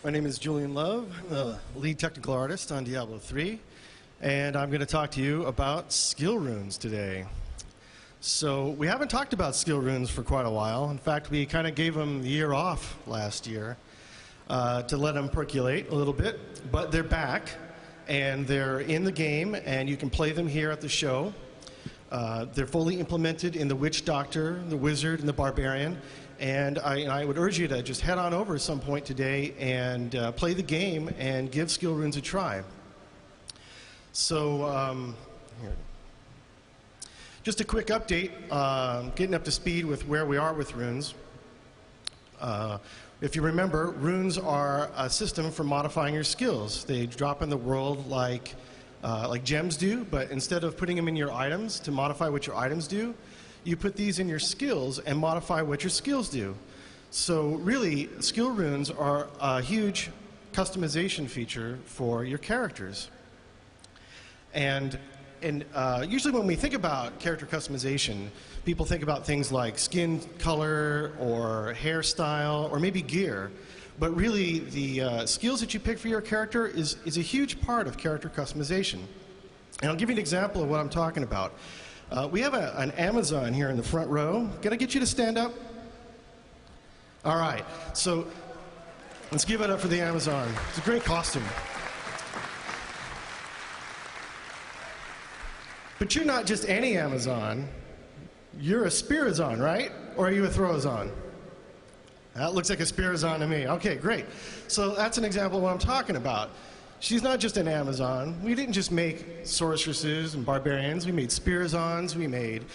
My name is Julian Love, the lead technical artist on Diablo 3, and I'm going to talk to you about skill runes today. So we haven't talked about skill runes for quite a while. In fact, we kind of gave them the year off last year to let them percolate a little bit, but they're back, and they're in the game, and you can play them here at the show. They're fully implemented in the Witch Doctor, the Wizard, and the Barbarian. And I would urge you to just head on over at some point today and play the game and give skill runes a try. So, here. Just a quick update, getting up to speed with where we are with runes. If you remember, runes are a system for modifying your skills. They drop in the world like gems do, but instead of putting them in your items to modify what your items do, you put these in your skills and modify what your skills do. So really, skill runes are a huge customization feature for your characters. And usually when we think about character customization, people think about things like skin color or hairstyle or maybe gear. But really, the skills that you pick for your character is a huge part of character customization. And I'll give you an example of what I'm talking about. We have an Amazon here in the front row. Can I get you to stand up? All right. So let's give it up for the Amazon. It's a great costume. But you're not just any Amazon. You're a Spirazon, right? Or are you a Throwazon? That looks like a Spirazon to me. Okay, great. So that's an example of what I'm talking about. She's not just an Amazon. We didn't just make sorceresses and barbarians. We made Spirazons, we made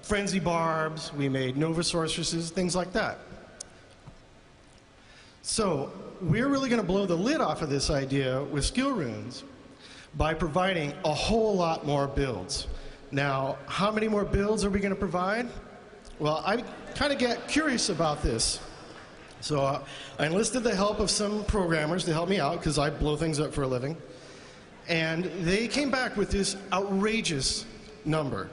frenzy barbs, we made nova sorceresses, things like that. So we're really going to blow the lid off of this idea with skill runes by providing a whole lot more builds. Now, how many more builds are we going to provide? Well, I kind of get curious about this. So I enlisted the help of some programmers to help me out because I blow things up for a living. And they came back with this outrageous number.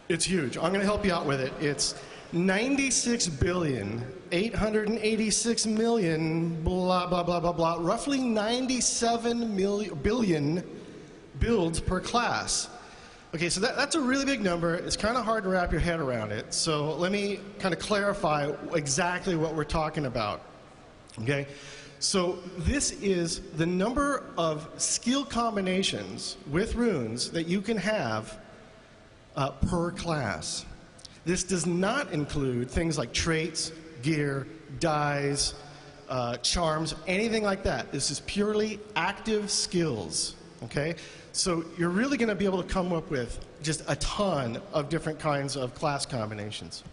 It's huge. I'm going to help you out with it. It's 96,886,000,000, blah, blah, blah, blah, blah, roughly 97 billion builds per class. Okay, so that's a really big number. It's kind of hard to wrap your head around it. So let me kind of clarify exactly what we're talking about. Okay, so this is the number of skill combinations with runes that you can have per class. This does not include things like traits, gear, dyes, charms, anything like that. This is purely active skills. Okay? So you're really going to be able to come up with just a ton of different kinds of class combinations.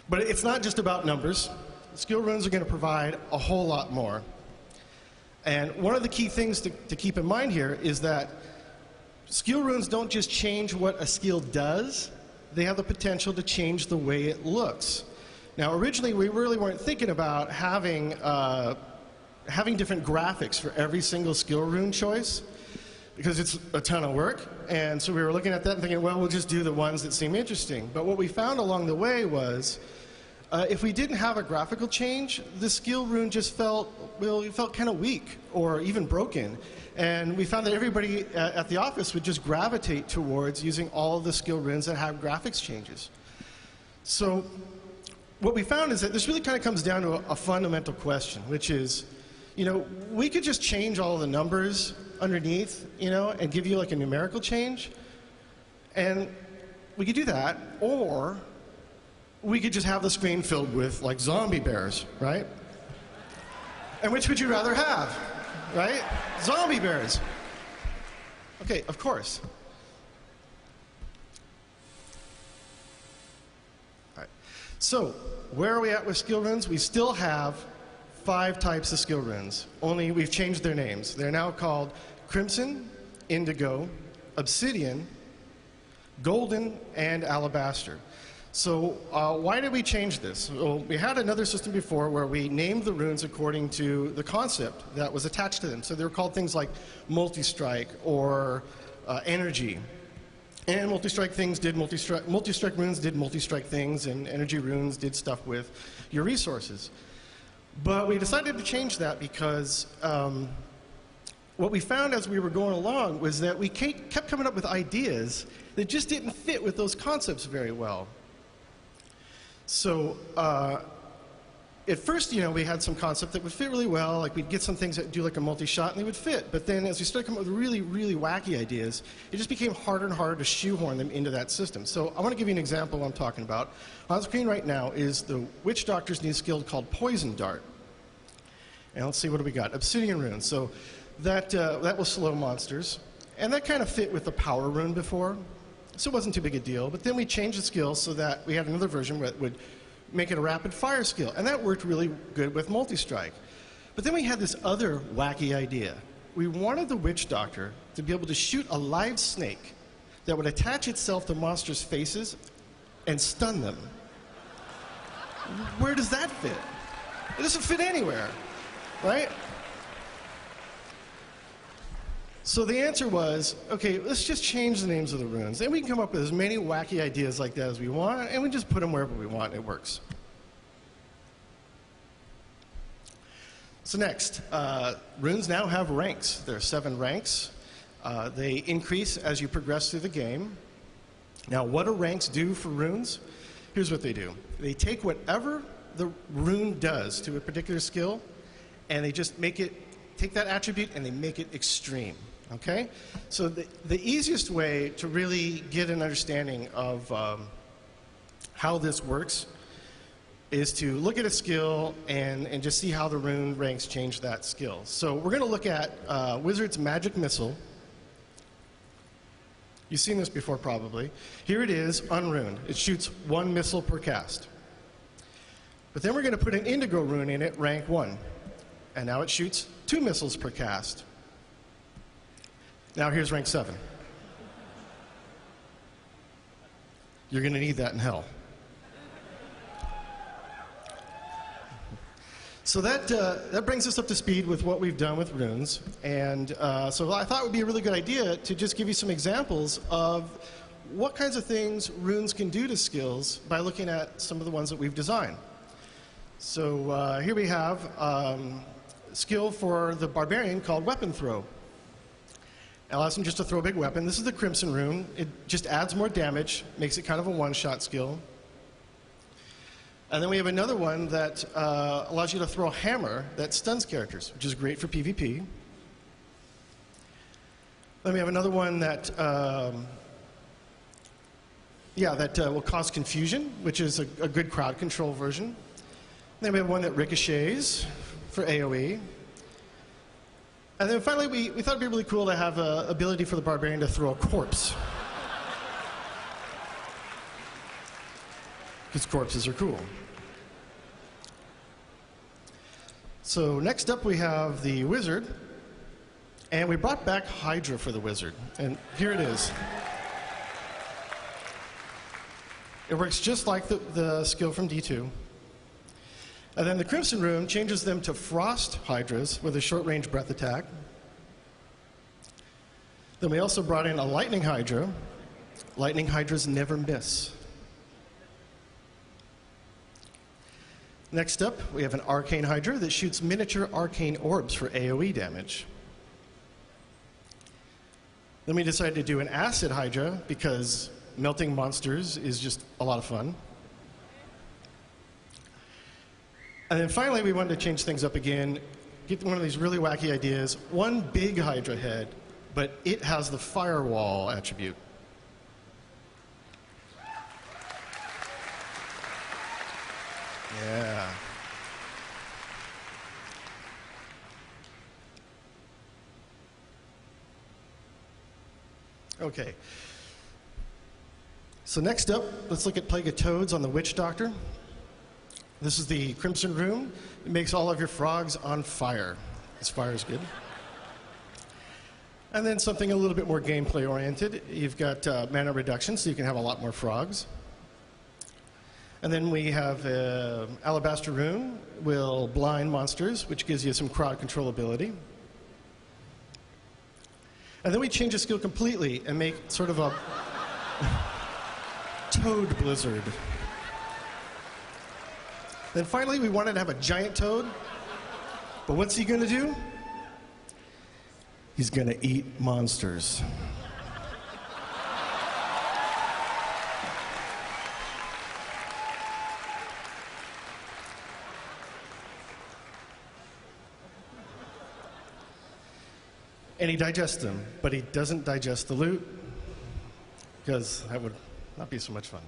But it's not just about numbers. Skill runes are going to provide a whole lot more. And one of the key things to keep in mind here is that skill runes don't just change what a skill does, they have the potential to change the way it looks. Now originally we really weren't thinking about having different graphics for every single skill rune choice because it's a ton of work, and so we were looking at that and thinking, well, we'll just do the ones that seem interesting. But what we found along the way was if we didn't have a graphical change, the skill rune just felt kind of weak or even broken, and we found that everybody at the office would just gravitate towards using all of the skill runes that have graphics changes. So what we found is that this really kind of comes down to a fundamental question, which is, you know, we could just change all the numbers underneath, you know, and give you like a numerical change. And we could do that, or we could just have the screen filled with like zombie bears, right? And which would you rather have, right? Zombie bears. Okay, of course. All right. So, where are we at with skill runes? We still have 5 types of skill runes, only we've changed their names. They're now called Crimson, Indigo, Obsidian, Golden, and Alabaster. So why did we change this? Well, we had another system before where we named the runes according to the concept that was attached to them. So they were called things like multi-strike or energy. And multi-strike things did multi-strike runes did multi-strike things, and energy runes did stuff with your resources. But we decided to change that because what we found as we were going along was that we kept coming up with ideas that just didn't fit with those concepts very well. So at first, we had some concept that would fit really well, like we'd get some things that do like a multi-shot and they would fit. But then as we started coming up with really, really wacky ideas, it just became harder and harder to shoehorn them into that system. So I want to give you an example of what I'm talking about. On screen right now is the Witch Doctor's new skill called Poison Dart. And let's see, what do we got? Obsidian Rune. So that will slow monsters. And that kind of fit with the Power Rune before. So it wasn't too big a deal. But then we changed the skill so that we had another version that would make it a rapid fire skill. And that worked really good with multi-strike. But then we had this other wacky idea. We wanted the Witch Doctor to be able to shoot a live snake that would attach itself to monsters' faces and stun them. Where does that fit? It doesn't fit anywhere, right? So the answer was, okay, let's just change the names of the runes. And we can come up with as many wacky ideas like that as we want, and we just put them wherever we want, and it works. So next, runes now have ranks. There are 7 ranks. They increase as you progress through the game. Now, what do ranks do for runes? Here's what they do. They take whatever the rune does to a particular skill, and they just take that attribute and they make it extreme. Okay? So the easiest way to really get an understanding of how this works is to look at a skill and just see how the rune ranks change that skill. So we're going to look at Wizard's Magic Missile. You've seen this before probably. Here it is, unruned. It shoots 1 missile per cast. But then we're going to put an Indigo rune in it, rank 1. And now it shoots 2 missiles per cast. Now here's rank 7. You're going to need that in hell. So that brings us up to speed with what we've done with runes. And so I thought it would be a really good idea to just give you some examples of what kinds of things runes can do to skills by looking at some of the ones that we've designed. So here we have skill for the barbarian called Weapon Throw. It allows him just to throw a big weapon. This is the Crimson rune. It just adds more damage, makes it kind of a one-shot skill. And then we have another one that allows you to throw a hammer that stuns characters, which is great for PvP. Then we have another one that will cause confusion, which is a good crowd control version. Then we have one that ricochets for AoE. And then finally, we thought it'd be really cool to have an ability for the barbarian to throw a corpse. Because corpses are cool. So next up we have the wizard. And we brought back Hydra for the wizard. And here it is. It works just like the skill from D2. And then the Crimson rune changes them to Frost Hydras with a short-range breath attack. Then we also brought in a Lightning Hydra. Lightning Hydras never miss. Next up, we have an Arcane Hydra that shoots miniature arcane orbs for AoE damage. Then we decided to do an Acid Hydra because melting monsters is just a lot of fun. And then finally, we wanted to change things up again, get one of these really wacky ideas. One big Hydra head, but it has the firewall attribute. Yeah. Okay. So next up, let's look at Plague of Toads on the Witch Doctor. This is the Crimson rune. It makes all of your frogs on fire. This fire is good. And then something a little bit more gameplay oriented. You've got mana reduction, so you can have a lot more frogs. And then we have Alabaster rune will blind monsters, which gives you some crowd control ability. And then we change the skill completely and make sort of a Toad blizzard. Then finally, we wanted to have a giant toad. But what's he gonna do? He's gonna eat monsters. And he digests them, but he doesn't digest the loot, because that would not be so much fun.